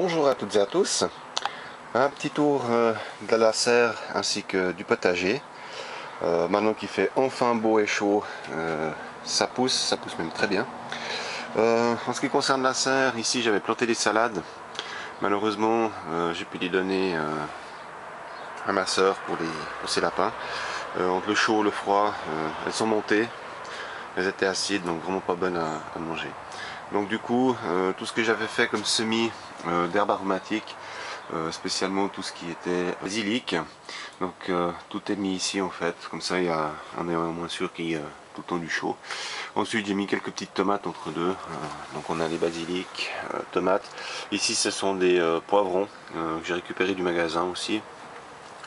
Bonjour à toutes et à tous. Un petit tour de la serre ainsi que du potager. Maintenant qu'il fait enfin beau et chaud, ça pousse même très bien. En ce qui concerne la serre, ici j'avais planté des salades. Malheureusement, j'ai pu les donner à ma soeur pour ses lapins. Entre le chaud et le froid, elles sont montées. Elles étaient acides, donc vraiment pas bonnes à manger. Donc du coup, tout ce que j'avais fait comme semis d'herbes aromatiques, spécialement tout ce qui était basilic, donc tout est mis ici en fait, comme ça on est au moins sûr qu'il y a tout le temps du chaud. Ensuite j'ai mis quelques petites tomates entre deux, donc on a des basilic, tomates. Ici ce sont des poivrons que j'ai récupérés du magasin aussi.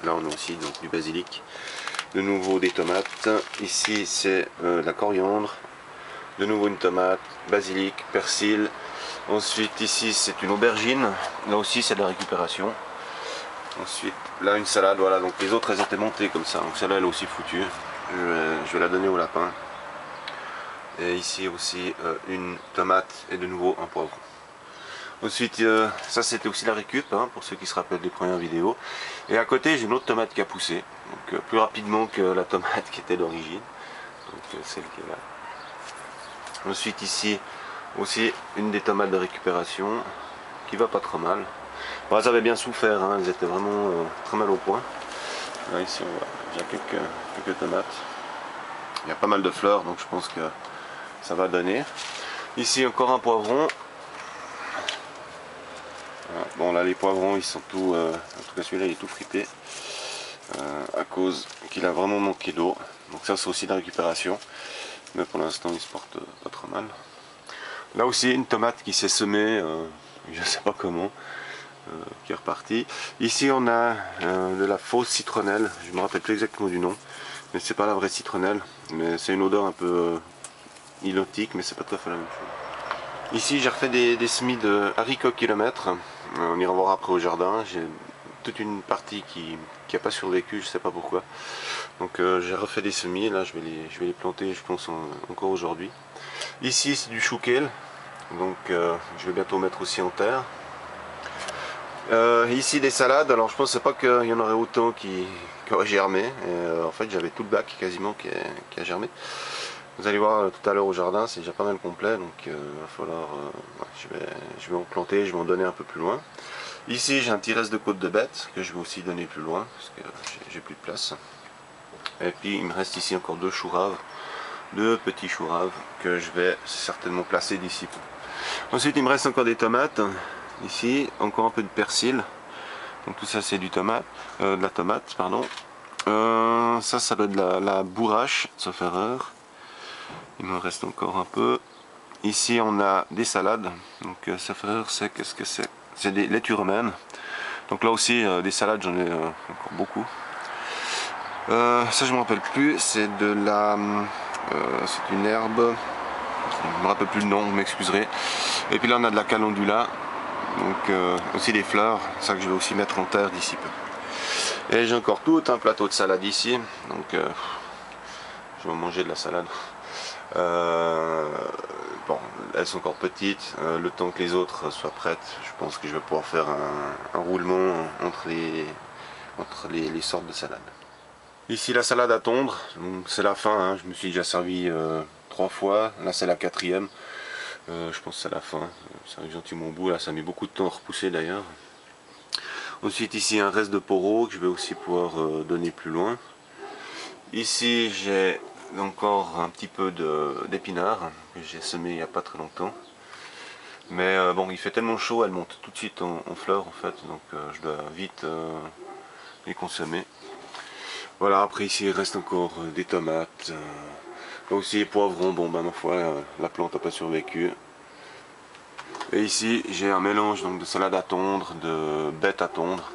Là on a aussi donc du basilic, de nouveau des tomates. Ici c'est la coriandre, de nouveau une tomate, basilic, persil. Ensuite ici c'est une aubergine, là aussi c'est de la récupération. Ensuite là une salade, voilà, donc les autres elles étaient montées comme ça, donc celle-là elle est aussi foutue. Je vais la donner au lapin. Et ici aussi une tomate et de nouveau un poivron. Ensuite ça c'était aussi la récup, hein, pour ceux qui se rappellent des premières vidéos. Et à côté j'ai une autre tomate qui a poussé, donc plus rapidement que la tomate qui était d'origine, donc celle qui est là. Ensuite ici aussi une des tomates de récupération qui va pas trop mal. Bon, elles avaient bien souffert, hein, elles étaient vraiment très mal au point. Là ici on voit déjà quelques tomates. Il y a pas mal de fleurs, donc je pense que ça va donner. Ici encore un poivron. Voilà. Bon là les poivrons ils sont tout, en tout cas celui-là il est tout frité à cause qu'il a vraiment manqué d'eau. Donc ça c'est aussi de la récupération, mais pour l'instant il se porte pas trop mal. Là aussi une tomate qui s'est semée, je sais pas comment, qui est repartie. Ici on a de la fausse citronnelle, je me rappelle plus exactement du nom, mais c'est pas la vraie citronnelle, mais c'est une odeur un peu îlotique, mais c'est pas tout à fait la même chose. Ici j'ai refait des semis de haricots kilomètres, on ira voir après au jardin. J'ai toute une partie qui n'a pas survécu, je sais pas pourquoi. Donc j'ai refait des semis, là je vais les planter je pense encore aujourd'hui. Ici c'est du chou kale, donc je vais bientôt mettre aussi en terre. Ici des salades, alors je pensais pas qu'il y en aurait autant qui auraient germé. En fait j'avais tout le bac quasiment qui a germé. Vous allez voir tout à l'heure au jardin, c'est déjà pas mal complet, donc il va falloir, je vais en planter, je vais en donner un peu plus loin. Ici j'ai un petit reste de côte de bête que je vais aussi donner plus loin parce que j'ai plus de place. Et puis il me reste ici encore deux choux raves, deux petits choux raves que je vais certainement placer d'ici peu. Ensuite il me reste encore des tomates. Ici encore un peu de persil. Donc tout ça c'est du de la tomate, pardon. Ça doit être de la bourrache, sauf erreur. Il me reste encore un peu. Ici on a des salades. Donc sauf erreur, c'est qu'est-ce que c'est? C'est des laitues romaines. Donc là aussi des salades, j'en ai encore beaucoup. Ça je me rappelle plus, c'est de la c'est une herbe, je me rappelle plus le nom, vous m'excuserez. Et puis là on a de la calendula, donc aussi des fleurs, ça que je vais aussi mettre en terre d'ici peu. Et j'ai encore tout un plateau de salade ici, donc je vais manger de la salade. Bon, elles sont encore petites, le temps que les autres soient prêtes, je pense que je vais pouvoir faire un roulement entre les sortes de salades. Ici la salade à tondre, c'est la fin, hein. Je me suis déjà servi 3 fois, là c'est la 4e, je pense que c'est la fin, ça arrive gentiment au bout, là ça a mis beaucoup de temps à repousser d'ailleurs. Ensuite ici un reste de poros que je vais aussi pouvoir donner plus loin. Ici j'ai encore un petit peu d'épinards que j'ai semé il n'y a pas très longtemps. Mais bon, il fait tellement chaud, elles montent tout de suite en fleurs en fait, donc je dois vite les consommer. Voilà, après ici il reste encore des tomates, là aussi les poivrons, bon bah ma foi, la plante n'a pas survécu. Et ici j'ai un mélange donc, de salade à tondre, de bêtes à tondre.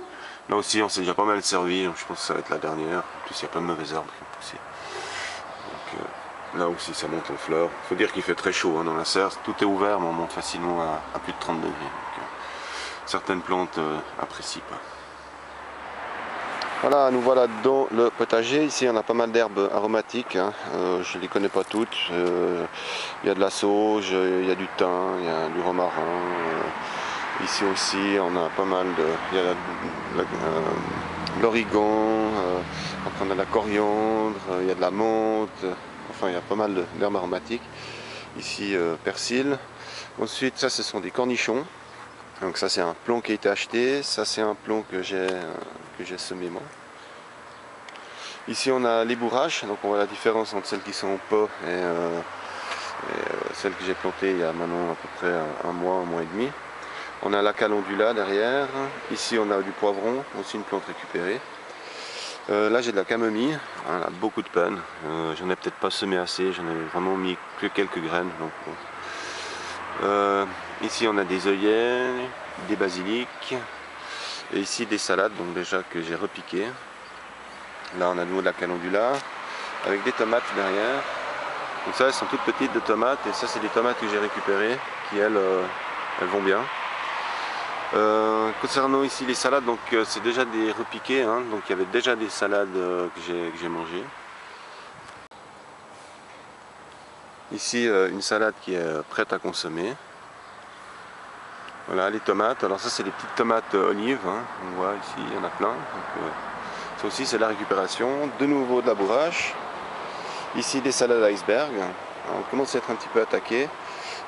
Là aussi on s'est déjà pas mal servi, donc je pense que ça va être la dernière. En plus il y a plein de mauvaises herbes qui ont poussé. Donc là aussi ça monte en fleurs. Il faut dire qu'il fait très chaud hein, dans la serre, tout est ouvert mais on monte facilement à plus de 30 degrés. Donc, certaines plantes apprécient pas. Voilà, nous voilà dans le potager. Ici on a pas mal d'herbes aromatiques, hein. Je ne les connais pas toutes. Il y a de la sauge, il y a du thym, il y a du romarin, Ici aussi on a pas mal de... Il y a l'origan, après on a de la coriandre, il y a de la menthe, enfin il y a pas mal d'herbes aromatiques. Ici persil. Ensuite ça ce sont des cornichons. Donc ça c'est un plon qui a été acheté, ça c'est un plon que j'ai semé moi. Ici on a les bourraches, donc on voit la différence entre celles qui sont au pot et celles que j'ai plantées il y a maintenant à peu près un mois et demi. On a la calendula derrière, ici on a du poivron, aussi une plante récupérée. Là j'ai de la camomille, elle a beaucoup de peine, j'en ai peut-être pas semé assez, j'en ai vraiment mis que quelques graines. Donc, bon. Ici on a des œillets, des basiliques, et ici des salades, donc déjà que j'ai repiquées. Là on a de nouveau de la calendula, avec des tomates derrière. Donc ça elles sont toutes petites de tomates, et ça c'est des tomates que j'ai récupérées, qui elles vont bien. Concernant ici les salades, donc c'est déjà des repiqués, hein, donc il y avait déjà des salades que j'ai mangées. Ici une salade qui est prête à consommer. Voilà les tomates, alors ça c'est des petites tomates olives, hein. On voit ici il y en a plein. Donc, ça aussi c'est la récupération, de nouveau de la bourrache. Ici des salades iceberg, on commence à être un petit peu attaqué.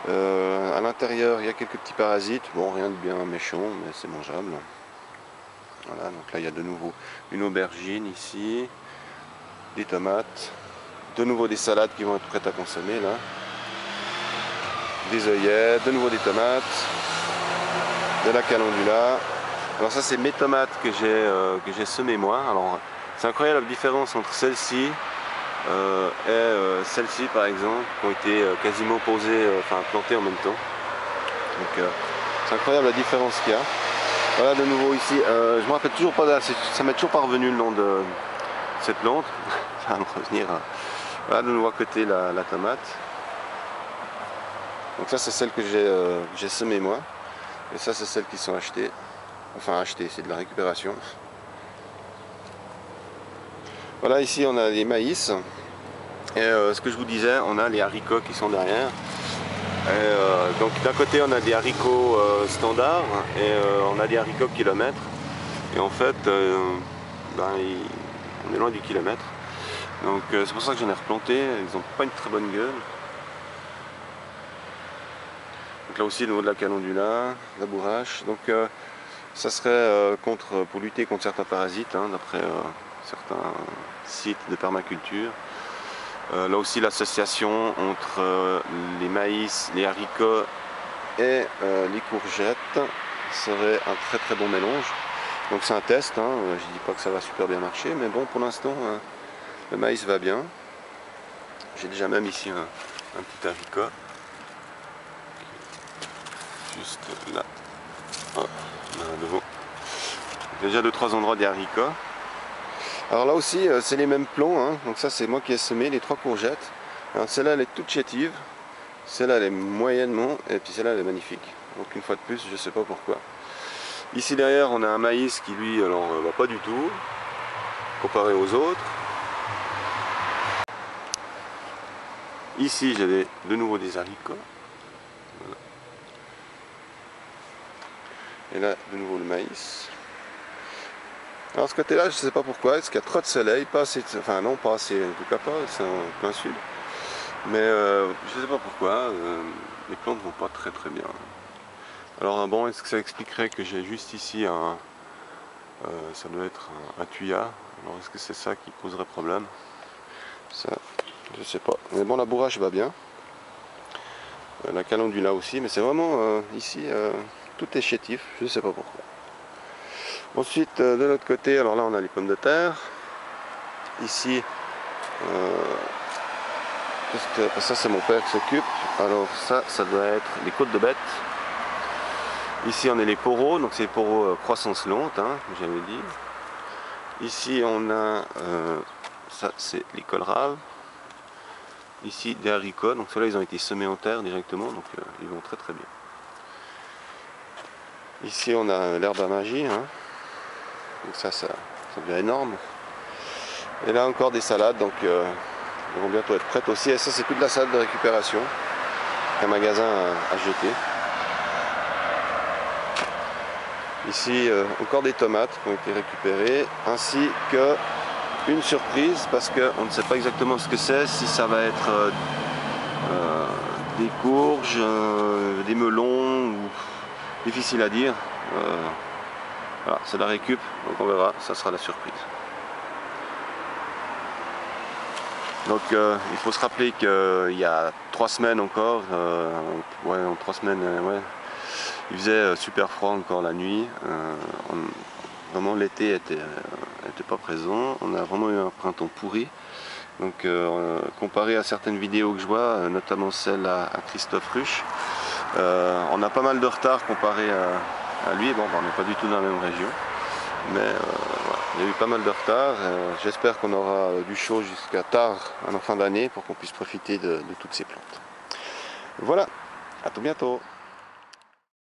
À l'intérieur il y a quelques petits parasites, bon rien de bien méchant mais c'est mangeable. Voilà, donc là il y a de nouveau une aubergine ici, des tomates, de nouveau des salades qui vont être prêtes à consommer là, des œillets, de nouveau des tomates, de la calendula. Alors ça c'est mes tomates que j'ai semées moi. Alors c'est incroyable la différence entre celles-ci et celles-ci par exemple qui ont été quasiment posées, enfin plantées en même temps. Donc c'est incroyable la différence qu'il y a. Voilà de nouveau ici, je me rappelle toujours pas, ça m'est toujours pas revenu le nom de cette plante. Ça va me revenir. Voilà de nouveau à côté la tomate. Donc ça c'est celle que j'ai semée moi. Et ça c'est celles qui sont achetées. Enfin achetées, c'est de la récupération. Voilà ici on a les maïs. Et ce que je vous disais, on a les haricots qui sont derrière. Donc d'un côté on a des haricots standards et on a des haricots kilomètres. Et en fait, on est loin du kilomètre. Donc c'est pour ça que j'en ai replanté, ils n'ont pas une très bonne gueule. Donc là aussi au niveau de la calendula, la bourrache. Donc ça serait pour lutter contre certains parasites, hein, d'après certains sites de permaculture. Là aussi l'association entre les maïs, les haricots et les courgettes serait un très très bon mélange. Donc c'est un test, hein. Je dis pas que ça va super bien marcher, mais bon pour l'instant le maïs va bien. J'ai déjà même ici un petit haricot. Juste là. Oh, là devant. Déjà 2-3 endroits des haricots. Alors là aussi c'est les mêmes plants, hein. Donc ça c'est moi qui ai semé les 3 courgettes. Alors celle-là elle est toute chétive, celle-là elle est moyennement, et puis celle-là elle est magnifique. Donc une fois de plus je sais pas pourquoi. Ici derrière on a un maïs qui lui alors va pas du tout comparé aux autres. Ici j'avais de nouveau des haricots. Voilà. Et là de nouveau le maïs. Alors ce côté là je sais pas pourquoi, est-ce qu'il y a trop de soleil, pas assez, enfin non pas assez, en tout cas pas, c'est en plein sud. Mais je sais pas pourquoi, les plantes vont pas très très bien. Alors bon, est-ce que ça expliquerait que j'ai juste ici ça doit être un tuyat. Alors est-ce que c'est ça qui poserait problème? Ça, je sais pas. Mais bon la bourrache va bien. La calendula aussi, mais c'est vraiment ici tout est chétif, je sais pas pourquoi. Ensuite, de l'autre côté, alors là on a les pommes de terre. Ici, ça c'est mon père qui s'occupe. Alors ça doit être les côtes de bête. Ici on a les poros, donc c'est les poros croissance lente, hein, comme j'avais dit. Ici on a, ça c'est les colraves. Ici des haricots, donc ceux-là ils ont été semés en terre directement, donc ils vont très très bien. Ici on a l'herbe à magie, hein. Donc ça devient énorme. Et là encore des salades, donc elles vont bientôt être prêtes aussi. Et ça c'est toute la salade de récupération qu'un magasin a jeté. Ici encore des tomates qui ont été récupérées, ainsi que une surprise parce qu'on ne sait pas exactement ce que c'est, si ça va être des courges, des melons, ou difficile à dire. Voilà, c'est la récup, donc on verra, ça sera la surprise. Donc il faut se rappeler qu'il y a 3 semaines encore, ouais, en 3 semaines, ouais, il faisait super froid encore la nuit. Vraiment l'été était pas présent, on a vraiment eu un printemps pourri. Donc comparé à certaines vidéos que je vois, notamment celle à Christophe Ruche, on a pas mal de retard comparé à lui. Bon, on n'est pas du tout dans la même région, mais voilà, il y a eu pas mal de retard. J'espère qu'on aura du chaud jusqu'à tard en fin d'année pour qu'on puisse profiter de toutes ces plantes. Voilà, à tout bientôt.